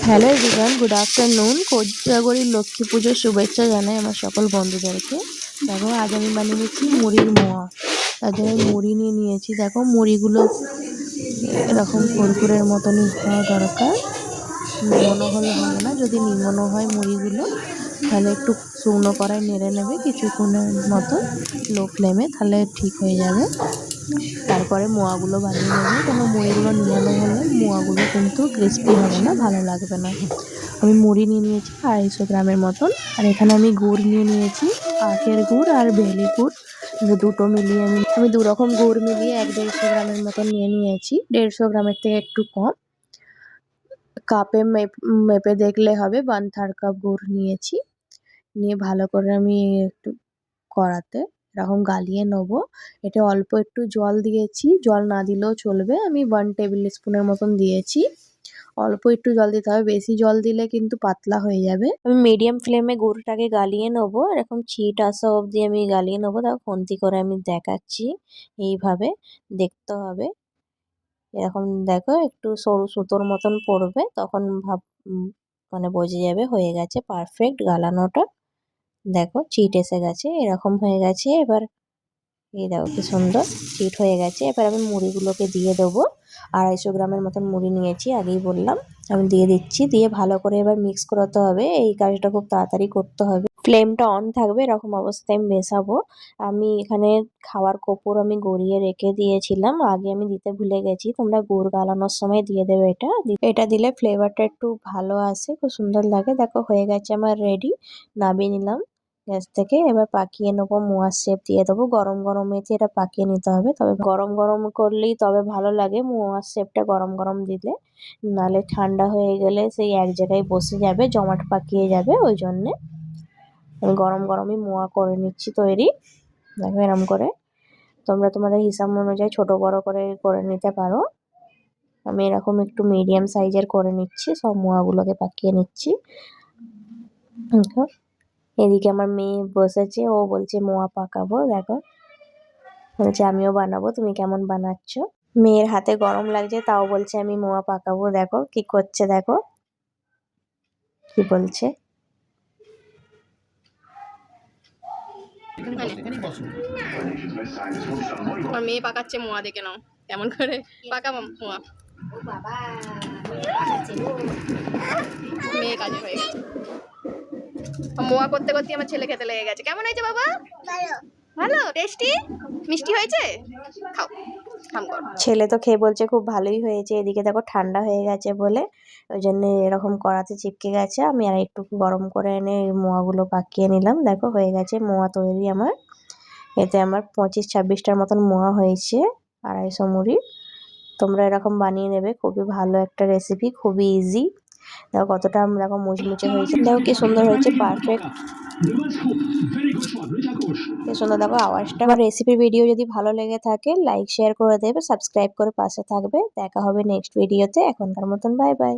Hello everyone, good afternoon. কোজাগরীর লক্ষ্মী পুজোর শুভেচ্ছা জানাই আমার সকল বন্ধুদেরকে। দেখো আজ আমি বানিয়ে নিচ্ছি মুড়ির মোয়া। তার জন্য মুড়ি নিয়ে নিয়েছি। দেখো মুড়িগুলো এরকম কুরকুরের মতনই হওয়া দরকার, নিমনো হলে হবে না। যদি নিমনো হয় মুড়িগুলো তাহলে একটু শুকনো কড়াই নেড়ে নেবে কিছুক্ষণের মতো লো ফ্লেমে, তাহলে ঠিক হয়ে যাবে। তারপরে মোয়াগুলো বানিয়ে নেবে, কেন মুড়িগুলো নিমনো হলে মোয়াগুলো কিন্তু ক্রিস্পি হবে না, ভালো লাগবে না। আমি মুড়ি নিয়ে নিয়েছি 250 গ্রামের মতন, আর এখানে আমি গুড় নিয়ে নিয়েছি, আখের গুড় আর বেলি গুড়, দুটো মিলিয়ে আমি দু রকম গুড় মিলিয়ে 150 গ্রামের মতন নিয়ে নিয়েছি। 150 গ্রামের থেকে একটু কম। কাপে মেপে দেখলে হবে। 1/3 কাপ গুড় নিয়েছি। নিয়ে ভালো করে আমি একটু কড়াতে এরকম গালিয়ে নেবো। এটা অল্প একটু জল দিয়েছি, জল না দিলেও চলবে। আমি 1 টেবিল স্পুনের মতন দিয়েছি। অল্প একটু জল দিতে হবে, বেশি জল দিলে কিন্তু পাতলা হয়ে যাবে। আমি মিডিয়াম ফ্লেমে গুড়টাকে গালিয়ে নেবো, এরকম ছিট আসা অবধি আমি গালিয়ে নেবো। তাও খুন্তি করে আমি দেখাচ্ছি, এইভাবে দেখতে হবে। এরকম দেখো একটু সরু সুতোর মতন পড়বে, তখন মানে বোঝা যাবে হয়ে গেছে পারফেক্ট গালানোটা। দেখো চিট এসে গেছে, এরকম হয়ে গেছে। এবার এই দেখো কি সুন্দর চিট হয়ে গেছে। এবার আমি মুড়িগুলোকে দিয়ে দেবো। 250 গ্রামের মতন মুড়ি নিয়েছি, আগেই বললাম। আমি দিয়ে দিচ্ছি, দিয়ে ভালো করে এবার মিক্স করাতে হবে। এই কাজটা খুব তাড়াতাড়ি করতে হবে, ফ্লেমটা অন থাকবে, এরকম অবস্থায় আমি মেশাবো। আমি এখানে খাওয়ার কর্পূর আমি গড়িয়ে রেখে দিয়েছিলাম, আগে আমি দিতে ভুলে গেছি। তোমরা গুড় গালানোর সময় দিয়ে দেবে। এটা দিলে ফ্লেভারটা একটু ভালো আসে, খুব সুন্দর লাগে। দেখো হয়ে গেছে আমার রেডি, নামিয়ে নিলাম গ্যাস থেকে। এবার পাকিয়ে নেবো, মোয়ার শেপ দিয়ে দেবো। গরম গরমেতে এটা পাকিয়ে নিতে হবে, তবে গরম গরম করলেই তবে ভালো লাগে। মোয়ার শেপটা গরম গরম দিলে, নালে ঠান্ডা হয়ে গেলে সেই এক জায়গায় বসে যাবে, জমাট পাকিয়ে যাবে। ওই জন্যে আমি গরম গরমই মোয়া করে নিচ্ছি তৈরি। দেখো এরম করে তোমরা তোমাদের হিসাব অনুযায়ী ছোট বড় করে নিতে পারো। আমি এরকম একটু মিডিয়াম সাইজের করে নিচ্ছি, সব মোয়াগুলোকে পাকিয়ে নিচ্ছি। এদিকে আমার মেয়ে বসেছে, ও বলছে মোয়া পাকাবো। দেখো বলছে আমিও বানাবো, তুমি কেমন বানাচ্ছ। মেয়ের হাতে গরম লাগছে, তাও বলছে আমি মোয়া পাকাবো। দেখো কি করছে, দেখো কি বলছে। আমার মেয়ে পাকাচ্ছে মোয়া, দেখে নাও কেমন করে পাকাবো মোয়া। মেয়ে কাজে হয়ে গেছে, মোয়া করতে করতে আমার ছেলে খেতে লেগে গেছে। কেমন হয়েছে বাবা? ভালো, টেস্টি, মিষ্টি হয়েছে। খাও, খাম কর। ছেলে তো খেয়ে বলছে খুব ভালোই হয়েছে। এদিকে দেখো ঠান্ডা হয়ে গেছে বলে ওই জন্য এরকম কড়াতে চিপকে গেছে। আমি আর একটু গরম করে এনে মোয়াগুলো পাকিয়ে নিলাম। দেখো হয়ে গেছে মোয়া তৈরি আমার। এতে আমার 25-26টার মতন মোয়া হয়েছে 250 মুড়ি। তোমরা এরকম বানিয়ে নেবে, খুবই ভালো একটা রেসিপি, খুবই ইজি। দেখো কতটা দেখো মুচমুচে হয়েছে, দেখো কি সুন্দর হয়েছে, পারফেক্ট কি সুন্দর। দেখো আওয়াজটা। আমার রেসিপি ভিডিও যদি ভালো লেগে থাকে লাইক শেয়ার করে দেবে, সাবস্ক্রাইব করে পাশে থাকবে। দেখা হবে নেক্সট ভিডিওতে। এখনকার মতন বাই বাই।